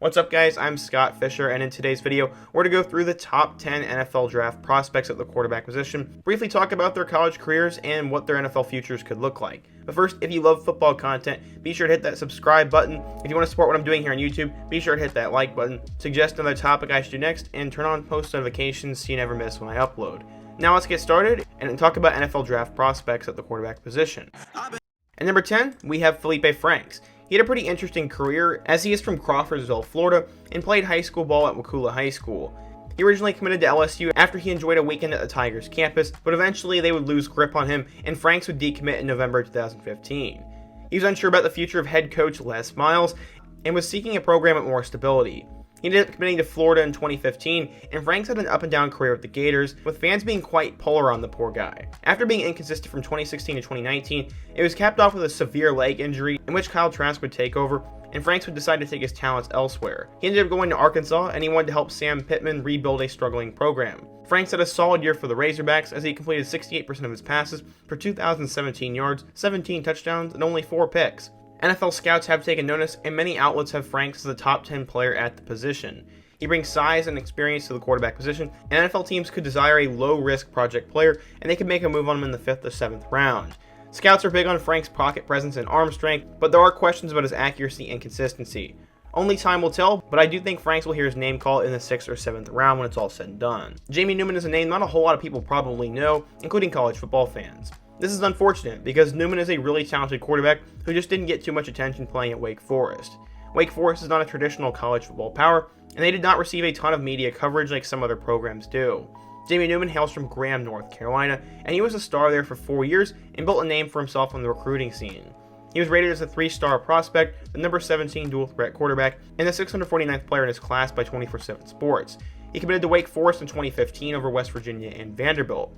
What's up guys, I'm Scott Fisher, and in today's video, we're going to go through the top 10 NFL draft prospects at the quarterback position, briefly talk about their college careers and what their NFL futures could look like. But first, if you love football content, be sure to hit that subscribe button. If you want to support what I'm doing here on YouTube, be sure to hit that like button, suggest another topic I should do next, and turn on post notifications so you never miss when I upload. Now let's get started and talk about NFL draft prospects at the quarterback position. At number 10, we have Felipe Franks. He had a pretty interesting career, as he is from Crawfordsville, Florida, and played high school ball at Wakulla High School. He originally committed to LSU after he enjoyed a weekend at the Tigers campus, but eventually they would lose grip on him, and Franks would decommit in November 2015. He was unsure about the future of head coach Les Miles, and was seeking a program with more stability. He ended up committing to Florida in 2015, and Franks had an up-and-down career with the Gators, with fans being quite polar on the poor guy. After being inconsistent from 2016 to 2019, it was capped off with a severe leg injury, in which Trask would take over, and Franks would decide to take his talents elsewhere. He ended up going to Arkansas, and he wanted to help Sam Pittman rebuild a struggling program. Franks had a solid year for the Razorbacks, as he completed 68% of his passes for 2,017 yards, 17 touchdowns, and only 4 picks. NFL scouts have taken notice, and many outlets have Franks as the top 10 player at the position. He brings size and experience to the quarterback position, and NFL teams could desire a low-risk project player, and they could make a move on him in the 5th or 7th round. Scouts are big on Franks' pocket presence and arm strength, but there are questions about his accuracy and consistency. Only time will tell, but I do think Franks will hear his name called in the 6th or 7th round when it's all said and done. Jamie Newman is a name not a whole lot of people probably know, including college football fans. This is unfortunate, because Newman is a really talented quarterback who just didn't get too much attention playing at Wake Forest. Wake Forest is not a traditional college football power, and they did not receive a ton of media coverage like some other programs do. Jamie Newman hails from Graham, North Carolina, and he was a star there for 4 years and built a name for himself on the recruiting scene. He was rated as a 3-star prospect, the number 17 dual-threat quarterback, and the 649th player in his class by 24/7 Sports. He committed to Wake Forest in 2015 over West Virginia and Vanderbilt.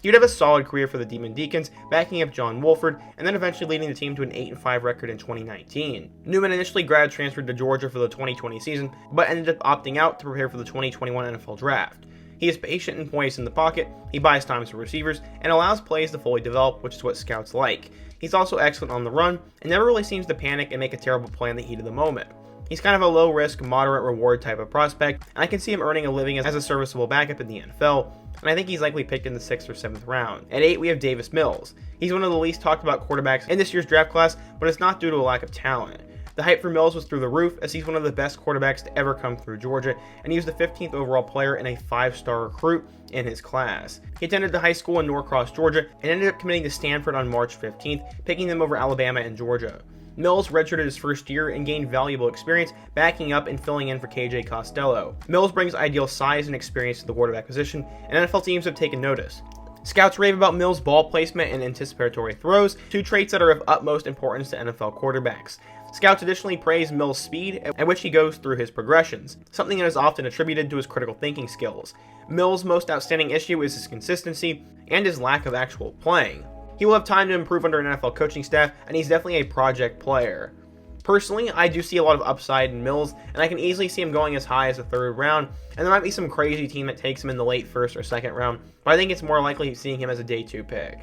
He would have a solid career for the Demon Deacons, backing up John Wolford, and then eventually leading the team to an 8-5 record in 2019. Newman initially grad transferred to Georgia for the 2020 season, but ended up opting out to prepare for the 2021 NFL Draft. He is patient and poised in the pocket, he buys time for receivers, and allows plays to fully develop, which is what scouts like. He's also excellent on the run, and never really seems to panic and make a terrible play in the heat of the moment. He's kind of a low-risk, moderate-reward type of prospect, and I can see him earning a living as a serviceable backup in the NFL, and I think he's likely picked in the 6th or 7th round. At 8, we have Davis Mills. He's one of the least talked about quarterbacks in this year's draft class, but it's not due to a lack of talent. The hype for Mills was through the roof, as he's one of the best quarterbacks to ever come through Georgia, and he was the 15th overall player and a 5-star recruit in his class. He attended the high school in Norcross, Georgia, and ended up committing to Stanford on March 15th, picking them over Alabama and Georgia. Mills redshirted his first year and gained valuable experience, backing up and filling in for KJ Costello. Mills brings ideal size and experience to the quarterback position, and NFL teams have taken notice. Scouts rave about Mills' ball placement and anticipatory throws, 2 traits that are of utmost importance to NFL quarterbacks. Scouts additionally praise Mills' speed, at which he goes through his progressions, something that is often attributed to his critical thinking skills. Mills' most outstanding issue is his consistency and his lack of actual playing. He will have time to improve under an NFL coaching staff, and he's definitely a project player. Personally, I do see a lot of upside in Mills, and I can easily see him going as high as the 3rd round, and there might be some crazy team that takes him in the late 1st or 2nd round, but I think it's more likely seeing him as a day 2 pick.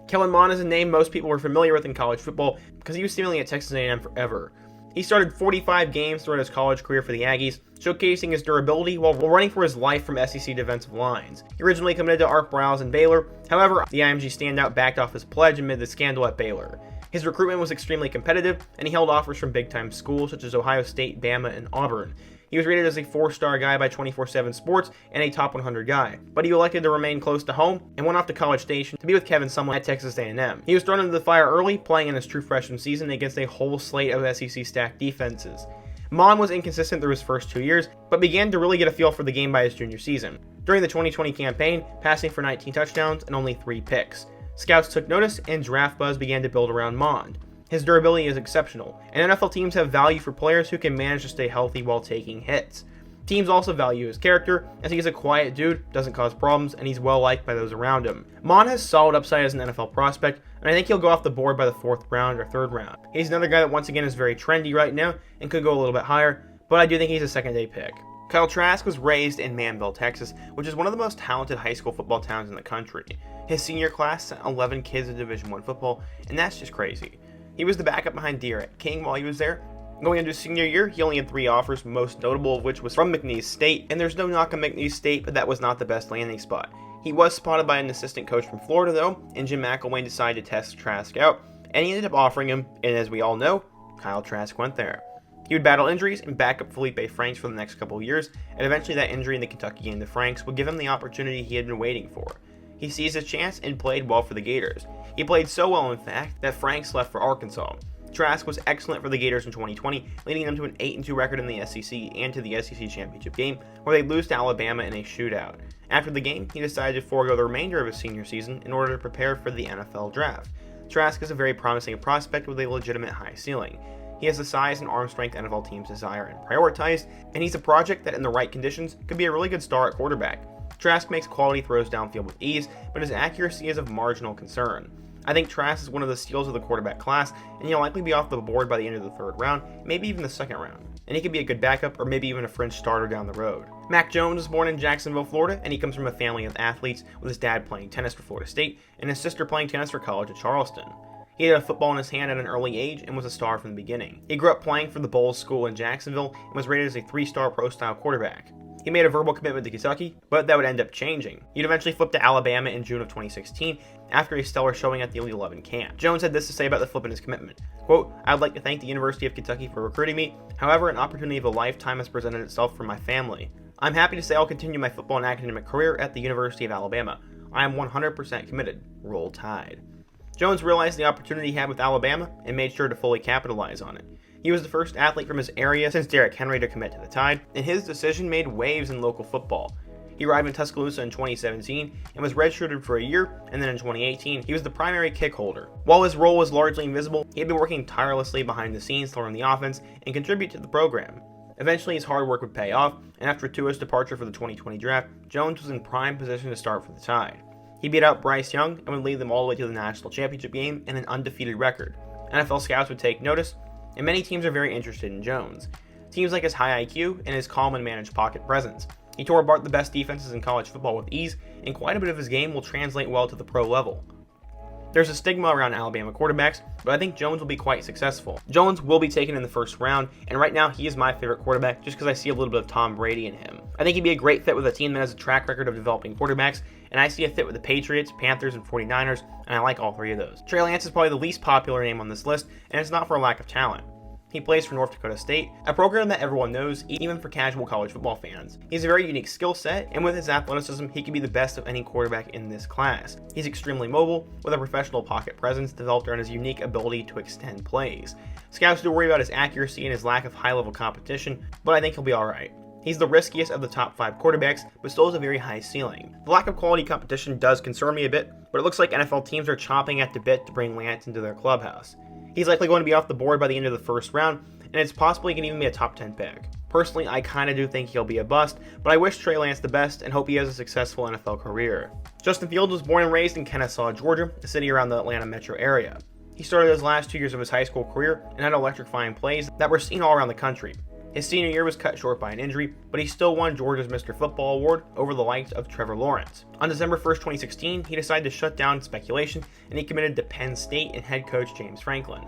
Kellen Mond is a name most people are familiar with in college football because he was seemingly at Texas A&M forever. He started 45 games throughout his college career for the Aggies, showcasing his durability while running for his life from SEC defensive lines. He originally committed to Art Briles and Baylor, however, the IMG standout backed off his pledge amid the scandal at Baylor. His recruitment was extremely competitive, and he held offers from big-time schools such as Ohio State, Bama, and Auburn. He was rated as a 4-star guy by 24/7 Sports and a top 100 guy, but he elected to remain close to home and went off to College Station to be with Kevin Sumlin at Texas A&M. He was thrown into the fire early, playing in his true freshman season against a whole slate of SEC stacked defenses. Mond was inconsistent through his first 2 years, but began to really get a feel for the game by his junior season. During the 2020 campaign, passing for 19 touchdowns and only 3 picks. Scouts took notice, and draft buzz began to build around Mond. His durability is exceptional, and NFL teams have value for players who can manage to stay healthy while taking hits. Teams also value his character, as he is a quiet dude, doesn't cause problems, and he's well liked by those around him. Mond has solid upside as an NFL prospect, and I think he'll go off the board by the 4th round or 3rd round. He's another guy that once again is very trendy right now, and could go a little bit higher, but I do think he's a 2nd-day pick. Kyle Trask was raised in Mannville, Texas, which is one of the most talented high school football towns in the country. His senior class sent 11 kids to Division I football, and that's just crazy. He was the backup behind De'Aaron King while he was there, Going into his senior year, he only had 3 offers, most notable of which was from McNeese State, and there's no knock on McNeese State, but that was not the best landing spot. He was spotted by an assistant coach from Florida though, and Jim McElwain decided to test Trask out, and he ended up offering him, and as we all know, Kyle Trask went there. He would battle injuries and back up Felipe Franks for the next couple of years, and eventually that injury in the Kentucky game to Franks would give him the opportunity he had been waiting for. He seized his chance and played well for the Gators. He played so well, in fact, that Franks left for Arkansas. Trask was excellent for the Gators in 2020, leading them to an 8-2 record in the SEC and to the SEC championship game, where they lose to Alabama in a shootout. After the game, he decided to forego the remainder of his senior season in order to prepare for the NFL draft. Trask is a very promising prospect with a legitimate high ceiling. He has the size and arm strength NFL teams desire and prioritize, and he's a project that in the right conditions could be a really good star at quarterback. Trask makes quality throws downfield with ease, but his accuracy is of marginal concern. I think Trask is one of the steals of the quarterback class, and he'll likely be off the board by the end of the 3rd round, maybe even the 2nd round. And he could be a good backup or maybe even a fringe starter down the road. Mac Jones was born in Jacksonville, Florida, and he comes from a family of athletes, with his dad playing tennis for Florida State and his sister playing tennis for college at Charleston. He had a football in his hand at an early age and was a star from the beginning. He grew up playing for the Bulls School in Jacksonville and was rated as a 3-star pro-style quarterback. He made a verbal commitment to Kentucky, but that would end up changing. He'd eventually flip to Alabama in June of 2016 after a stellar showing at the Elite 11 camp. Jones had this to say about the flip in his commitment. Quote, "I'd like to thank the University of Kentucky for recruiting me. However, an opportunity of a lifetime has presented itself for my family. I'm happy to say I'll continue my football and academic career at the University of Alabama. I am 100% committed. Roll Tide." Jones realized the opportunity he had with Alabama and made sure to fully capitalize on it. He was the first athlete from his area since Derrick Henry to commit to the Tide, and his decision made waves in local football. He arrived in Tuscaloosa in 2017 and was redshirted for a year, and then in 2018, he was the primary kick holder. While his role was largely invisible, he had been working tirelessly behind the scenes to learn the offense and contribute to the program. Eventually, his hard work would pay off, and after Tua's departure for the 2020 draft, Jones was in prime position to start for the Tide. He beat out Bryce Young and would lead them all the way to the national championship game and an undefeated record. NFL scouts would take notice, and many teams are very interested in Jones. Teams like his high IQ and his calm and managed pocket presence. He tore apart the best defenses in college football with ease, and quite a bit of his game will translate well to the pro level. There's a stigma around Alabama quarterbacks, but I think Jones will be quite successful. Jones will be taken in the 1st round, and right now he is my favorite quarterback just because I see a little bit of Tom Brady in him. I think he'd be a great fit with a team that has a track record of developing quarterbacks, and I see a fit with the Patriots, Panthers, and 49ers, and I like all 3 of those. Trey Lance is probably the least popular name on this list, and it's not for a lack of talent. He plays for North Dakota State, a program that everyone knows, even for casual college football fans. He has a very unique skill set, and with his athleticism, he can be the best of any quarterback in this class. He's extremely mobile, with a professional pocket presence developed around his unique ability to extend plays. Scouts do worry about his accuracy and his lack of high-level competition, but I think he'll be alright. He's the riskiest of the top 5 quarterbacks, but still has a very high ceiling. The lack of quality competition does concern me a bit, but it looks like NFL teams are chomping at the bit to bring Lance into their clubhouse. He's likely going to be off the board by the end of the 1st round, and it's possible he can even be a top 10 pick. Personally, I kinda do think he'll be a bust, but I wish Trey Lance the best and hope he has a successful NFL career. Justin Fields was born and raised in Kennesaw, Georgia, a city around the Atlanta metro area. He started his last 2 years of his high school career and had electrifying plays that were seen all around the country. His senior year was cut short by an injury, but he still won Georgia's Mr. Football Award over the likes of Trevor Lawrence. On December 1st, 2016, he decided to shut down speculation, and he committed to Penn State and head coach James Franklin.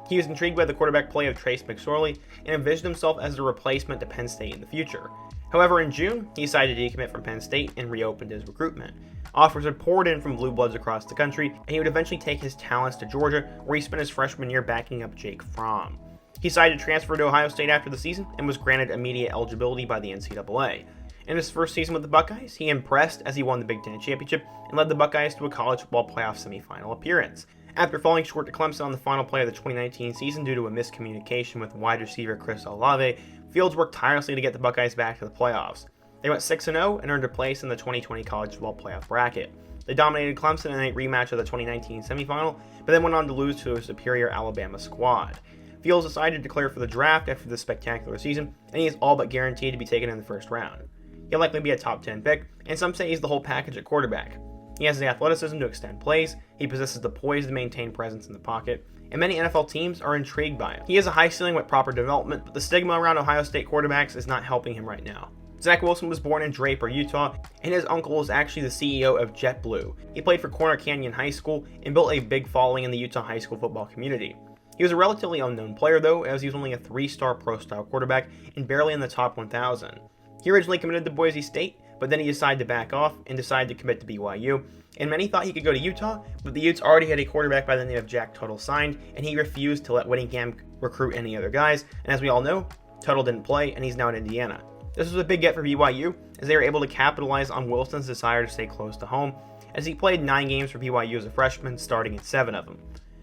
He was intrigued by the quarterback play of Trace McSorley and envisioned himself as a replacement to Penn State in the future. However, in June, he decided to decommit from Penn State and reopened his recruitment. Offers had poured in from blue bloods across the country, and he would eventually take his talents to Georgia, where he spent his freshman year backing up Jake Fromm. He decided to transfer to Ohio State after the season and was granted immediate eligibility by the NCAA. In his first season with the Buckeyes, he impressed as he won the Big Ten championship and led the Buckeyes to a college football playoff semifinal appearance. After falling short to Clemson on the final play of the 2019 season due to a miscommunication with wide receiver Chris Olave, Fields worked tirelessly to get the Buckeyes back to the playoffs. They went 6-0 and earned a place in the 2020 college football playoff bracket. They dominated Clemson in a rematch of the 2019 semifinal, but then went on to lose to a superior Alabama squad. Fields decided to declare for the draft after this spectacular season, and he is all but guaranteed to be taken in the 1st round. He'll likely be a top 10 pick, and some say he's the whole package at quarterback. He has the athleticism to extend plays, he possesses the poise to maintain presence in the pocket, and many NFL teams are intrigued by him. He has a high ceiling with proper development, but the stigma around Ohio State quarterbacks is not helping him right now. Zach Wilson was born in Draper, Utah, and his uncle is actually the CEO of JetBlue. He played for Corner Canyon High School and built a big following in the Utah high school football community. He was a relatively unknown player though, as he was only a 3-star pro-style quarterback and barely in the top 1,000. He originally committed to Boise State, but then he decided to back off and decided to commit to BYU, and many thought he could go to Utah, but the Utes already had a quarterback by the name of Jack Tuttle signed, and he refused to let Whittingham recruit any other guys, and as we all know, Tuttle didn't play, and he's now in Indiana. This was a big get for BYU, as they were able to capitalize on Wilson's desire to stay close to home, as he played 9 games for BYU as a freshman, starting in 7 of them.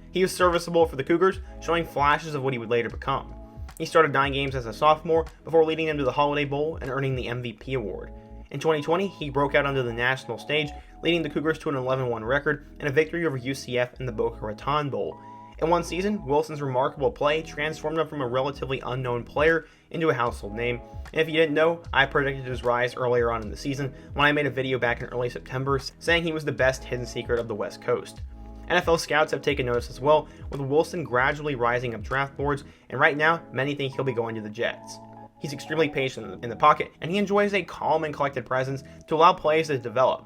He was serviceable for the Cougars, showing flashes of what he would later become. He started 9 games as a sophomore, before leading them to the Holiday Bowl and earning the MVP award. In 2020, he broke out onto the national stage, leading the Cougars to an 11-1 record and a victory over UCF in the Boca Raton Bowl. In one season, Wilson's remarkable play transformed him from a relatively unknown player into a household name, and if you didn't know, I predicted his rise earlier on in the season when I made a video back in early September saying he was the best hidden secret of the West Coast. NFL scouts have taken notice as well, with Wilson gradually rising up draft boards, and right now, many think he'll be going to the Jets. He's extremely patient in the pocket, and he enjoys a calm and collected presence to allow plays to develop.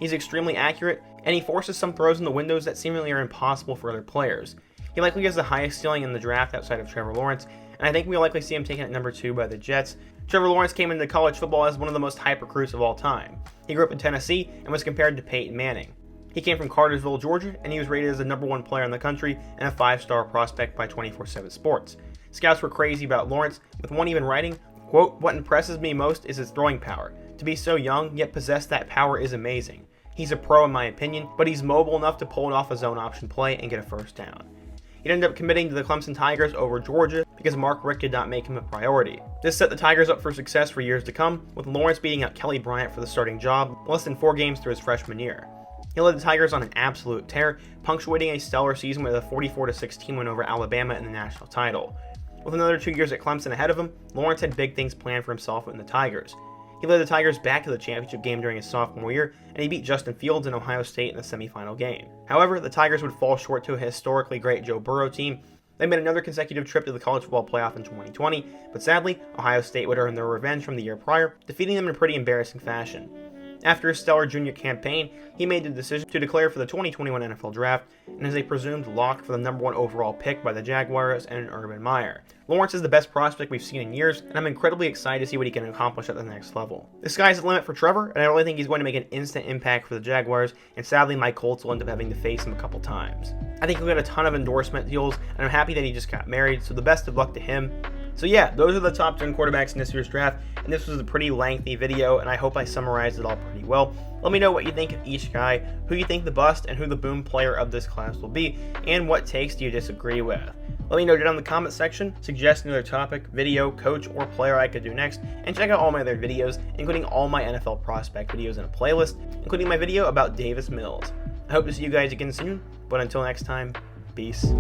He's extremely accurate, and he forces some throws in the windows that seemingly are impossible for other players. He likely has the highest ceiling in the draft outside of Trevor Lawrence, and I think we'll likely see him taken at number 2 by the Jets. Trevor Lawrence came into college football as one of the most hype recruits of all time. He grew up in Tennessee and was compared to Peyton Manning. He came from Cartersville, Georgia, and he was rated as the number 1 player in the country and a 5-star prospect by 24/7 Sports. Scouts were crazy about Lawrence, with one even writing, quote, "What impresses me most is his throwing power. To be so young, yet possess that power is amazing. He's a pro in my opinion, but he's mobile enough to pull it off a zone option play and get a first down." He ended up committing to the Clemson Tigers over Georgia because Mark Richt did not make him a priority. This set the Tigers up for success for years to come, with Lawrence beating out Kelly Bryant for the starting job less than 4 games through his freshman year. He led the Tigers on an absolute tear, punctuating a stellar season with a 44-16 win over Alabama in the national title. With another 2 years at Clemson ahead of him, Lawrence had big things planned for himself and the Tigers. He led the Tigers back to the championship game during his sophomore year, and he beat Justin Fields in Ohio State in the semifinal game. However, the Tigers would fall short to a historically great Joe Burrow team. They made another consecutive trip to the college football playoff in 2020, but sadly, Ohio State would earn their revenge from the year prior, defeating them in a pretty embarrassing fashion. After his stellar junior campaign, he made the decision to declare for the 2021 NFL Draft, and is a presumed lock for the number 1 overall pick by the Jaguars and Urban Meyer. Lawrence is the best prospect we've seen in years, and I'm incredibly excited to see what he can accomplish at the next level. The sky's the limit for Trevor, and I really think he's going to make an instant impact for the Jaguars, and sadly my Colts will end up having to face him a couple times. I think he'll get a ton of endorsement deals, and I'm happy that he just got married, so the best of luck to him. So yeah, those are the top 10 quarterbacks in this year's draft, and this was a pretty lengthy video, and I hope I summarized it all pretty well. Let me know what you think of each guy, who you think the bust and who the boom player of this class will be, and what takes do you disagree with. Let me know down in the comment section, suggest another topic, video, coach, or player I could do next, and check out all my other videos, including all my NFL prospect videos in a playlist, including my video about Davis Mills. I hope to see you guys again soon, but until next time, peace.